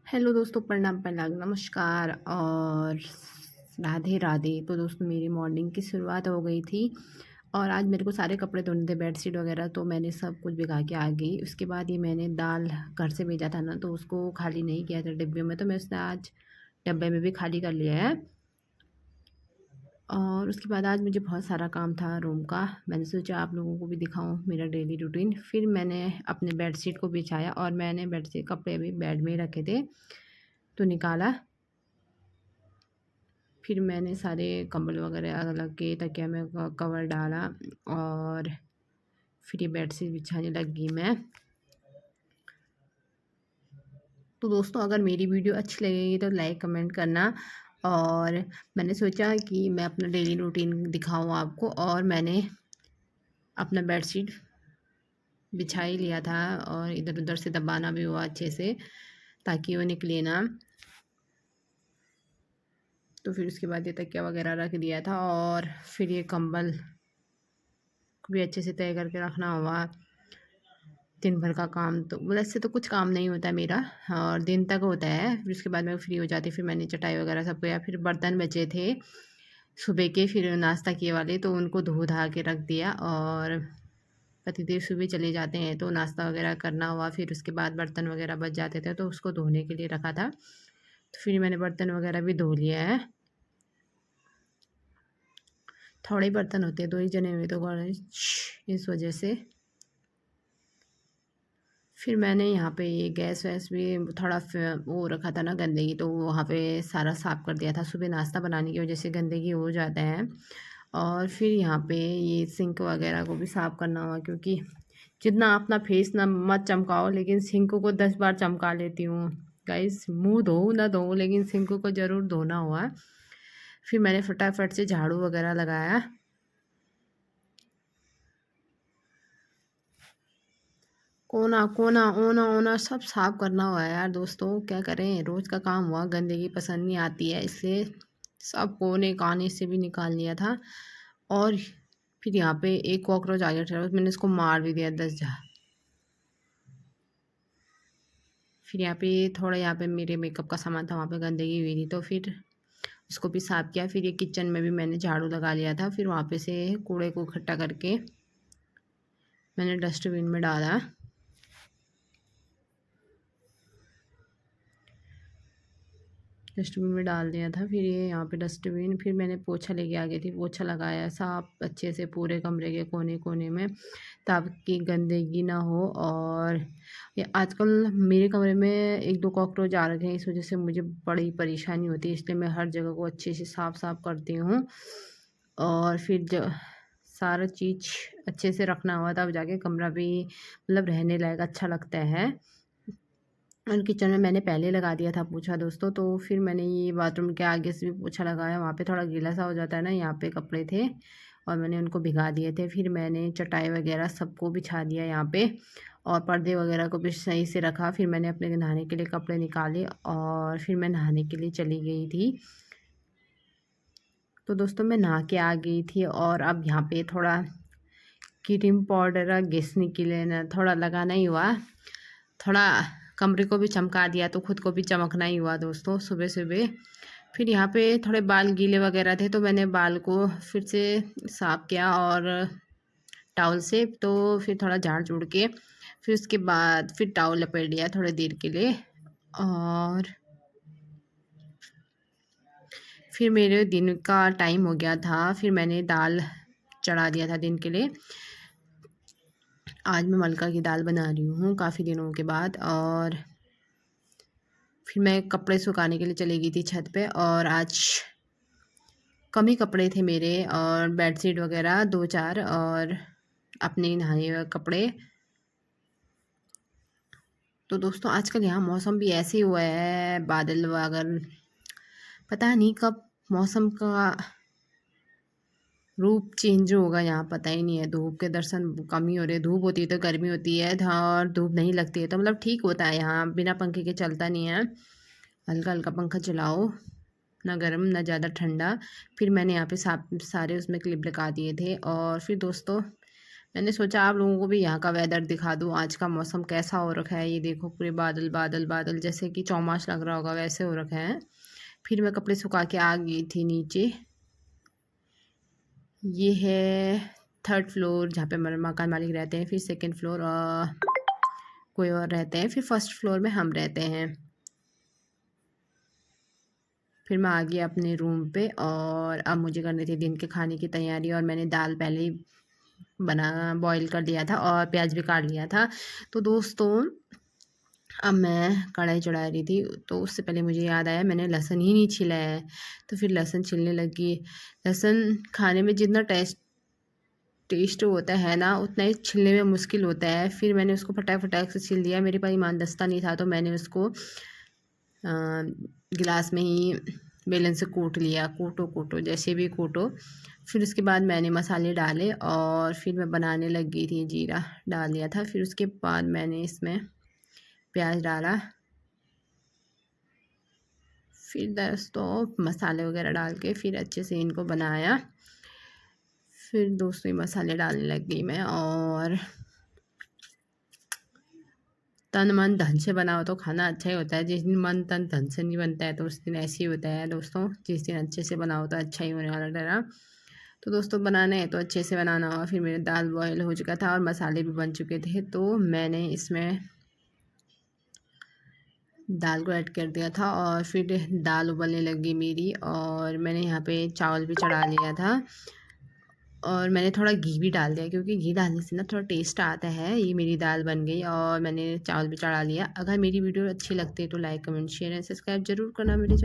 Hello दोस्तों, प्रणाम प्रणाम, नमस्कार और राधे राधे। तो दोस्तों, मेरी मॉर्निंग की शुरुआत हो गई थी और आज मेरे को सारे कपड़े धोने थे, बेडशीट वगैरह, तो मैंने सब कुछ भिगा के आ गई। उसके बाद ये मैंने दाल घर से भेजा था ना, तो उसको खाली नहीं किया था डिब्बे में, तो मैं उसने आज डब्बे में भी खाली कर लिया है। और उसके बाद आज मुझे बहुत सारा काम था रूम का। मैंने सोचा आप लोगों को भी दिखाऊं मेरा डेली रूटीन। फिर मैंने अपने बेडशीट को बिछाया और मैंने बेडशीट कपड़े भी बेड में ही रखे थे, तो निकाला। फिर मैंने सारे कंबल वगैरह अलग के तकिया में कवर डाला और फिर ये बेडशीट बिछाने लगी मैं। तो दोस्तों, अगर मेरी वीडियो अच्छी लगेगी तो लाइक कमेंट करना। और मैंने सोचा कि मैं अपना डेली रूटीन दिखाऊं आपको, और मैंने अपना बेडशीट बिछा ही लिया था और इधर उधर से दबाना भी हुआ अच्छे से ताकि वो निकले ना। तो फिर उसके बाद ये तकिया वगैरह रख दिया था और फिर ये कंबल को भी अच्छे से तय करके रखना हुआ। दिन भर का काम तो वैसे तो कुछ काम नहीं होता है मेरा, और दिन तक होता है, फिर उसके बाद मैं फ्री हो जाती। फिर मैंने चटाई वगैरह सब किया, फिर बर्तन बचे थे सुबह के, फिर नाश्ता किए वाले, तो उनको धो धा के रख दिया। और पतिदेव सुबह चले जाते हैं तो नाश्ता वगैरह करना हुआ, फिर उसके बाद बर्तन वगैरह बच जाते थे तो उसको धोने के लिए रखा था। तो फिर मैंने बर्तन वगैरह भी धो लिया है। थोड़े ही बर्तन होते हैं, दो ही जने हुए तो इस वजह से। फिर मैंने यहाँ पे ये गैस वैस भी थोड़ा वो रखा था ना गंदगी, तो वहाँ पे सारा साफ़ कर दिया था। सुबह नाश्ता बनाने की वजह से गंदगी हो जाता है। और फिर यहाँ पे ये सिंक वगैरह को भी साफ़ करना हुआ, क्योंकि जितना अपना फेस ना मत चमकाओ, लेकिन सिंक को 10 बार चमका लेती हूँ। गाइस, मुँह धो ना धो लेकिन सिंक को ज़रूर धोना हुआ। फिर मैंने फटाफट से झाड़ू वगैरह लगाया। कोना कोना ओना ओना सब साफ करना हुआ है यार दोस्तों, क्या करें, रोज़ का काम हुआ। गंदगी पसंद नहीं आती है, इसलिए सब कोने काने से भी निकाल लिया था। और फिर यहाँ पे एक कॉकरोच आ गया था, मैंने इसको मार भी दिया 10 जा। फिर यहाँ पे थोड़ा, यहाँ पे मेरे मेकअप का सामान था, वहाँ पे गंदगी हुई थी, तो फिर उसको भी साफ किया। फिर ये किचन में भी मैंने झाड़ू लगा लिया था, फिर वहाँ पे से कूड़े को इकट्ठा करके मैंने डस्टबिन में डाला। डस्टबिन में डाल दिया था। फिर ये यहाँ पे डस्टबिन, फिर मैंने पोछा लेके आ गई थी, पोछा लगाया साफ अच्छे से पूरे कमरे के कोने कोने में, ताकि गंदगी ना हो। और ये आजकल मेरे कमरे में एक दो कॉकरोच आ रखे हैं, इस वजह से मुझे बड़ी परेशानी होती है, इसलिए मैं हर जगह को अच्छे से साफ साफ करती हूँ। और फिर सारा चीज़ अच्छे से रखना हुआ, तब जाके कमरा भी मतलब रहने लायक अच्छा लगता है। और किचन में मैंने पहले लगा दिया था पोछा दोस्तों, तो फिर मैंने ये बाथरूम के आगे से भी पोछा लगाया। वहाँ पे थोड़ा गीला सा हो जाता है ना, यहाँ पे कपड़े थे और मैंने उनको भिगा दिए थे। फिर मैंने चटाई वगैरह सबको बिछा दिया यहाँ पे, और पर्दे वगैरह को भी सही से रखा। फिर मैंने अपने नहाने के लिए कपड़े निकाले और फिर मैं नहाने के लिए चली गई थी। तो दोस्तों, मैं नहा के आ गई थी और अब यहाँ पे थोड़ा क्रीम पाउडर घिसने के लिए ना थोड़ा लगाना ही हुआ। थोड़ा कमरे को भी चमका दिया तो खुद को भी चमकना ही हुआ दोस्तों सुबह सुबह। फिर यहाँ पे थोड़े बाल गीले वगैरह थे, तो मैंने बाल को फिर से साफ़ किया और टॉवल से, तो फिर थोड़ा झाड़ झूड़ के फिर उसके बाद फिर टॉवल लपेट दिया थोड़ी देर के लिए। और फिर मेरे दिन का टाइम हो गया था, फिर मैंने दाल चढ़ा दिया था दिन के लिए। आज मैं मलका की दाल बना रही हूँ काफ़ी दिनों के बाद। और फिर मैं कपड़े सुखाने के लिए चली गई थी छत पे, और आज कम ही कपड़े थे मेरे, और बेडशीट वगैरह 2-4 और अपने नहाए हुए कपड़े। तो दोस्तों, आजकल यहाँ मौसम भी ऐसे ही हुआ है, बादल वगैरह, पता नहीं कब मौसम का रूप चेंज होगा यहाँ, पता ही नहीं है। धूप के दर्शन कम ही हो रहे, धूप होती है तो गर्मी होती है, और धूप नहीं लगती है तो मतलब ठीक होता है। यहाँ बिना पंखे के चलता नहीं है, हल्का हल्का पंखा चलाओ, ना गर्म ना ज़्यादा ठंडा। फिर मैंने यहाँ पे सारे उसमें क्लिप लगा दिए थे। और फिर दोस्तों, मैंने सोचा आप लोगों को भी यहाँ का वेदर दिखा दूँ, आज का मौसम कैसा हो रखा है। ये देखो पूरे बादल बादल बादल, जैसे कि चौमास लग रहा होगा वैसे हो रखा है। फिर मैं कपड़े सुखा के आ गई थी नीचे। ये है 3rd फ्लोर जहाँ पे मेरे मकान मालिक रहते हैं। फिर 2nd फ्लोर कोई और रहते हैं। फिर 1st फ्लोर में हम रहते हैं। फिर मैं आ गई अपने रूम पे और अब मुझे करनी थी दिन के खाने की तैयारी। और मैंने दाल पहले ही बॉईल कर लिया था और प्याज भी काट लिया था। तो दोस्तों अब मैं कढ़ाई चढ़ा रही थी, तो उससे पहले मुझे याद आया मैंने लहसुन ही नहीं छिला है। तो फिर लहसुन छिलने लगी। लहसुन खाने में जितना टेस्ट होता है ना, उतना ही छिलने में मुश्किल होता है। फिर मैंने उसको फटाक फटाक से छिल दिया। मेरे पास ईमानदस्ता नहीं था, तो मैंने उसको गिलास में ही बेलन से कूट लिया। कूटो कूटो जैसे भी कूटो। फिर उसके बाद मैंने मसाले डाले और फिर मैं बनाने लगी थी। जीरा डाल दिया था। फिर उसके बाद मैंने इसमें प्याज डाला। फिर दोस्तों मसाले वगैरह डाल के फिर अच्छे से इनको बनाया। फिर दोस्तों मसाले डालने लग गई मैं। और तन मन धन से बनाओ तो खाना अच्छा ही होता है। जिस दिन मन तन धन से नहीं बनता है तो उस दिन ऐसे ही होता है दोस्तों। जिस दिन अच्छे से बनाओ तो अच्छा ही होने वाला डरा। तो दोस्तों बनाना है तो अच्छे से बनाना होगा। फिर मेरा दाल बॉयल हो चुका था और मसाले भी बन चुके थे, तो मैंने इसमें दाल को ऐड कर दिया था। और फिर दाल उबलने लगी मेरी और मैंने यहाँ पे चावल भी चढ़ा लिया था। और मैंने थोड़ा घी भी डाल दिया, क्योंकि घी डालने से ना थोड़ा टेस्ट आता है। ये मेरी दाल बन गई और मैंने चावल भी चढ़ा लिया। अगर मेरी वीडियो अच्छी लगती है तो like comment share and subscribe ज़रूर करना मेरे चैनल।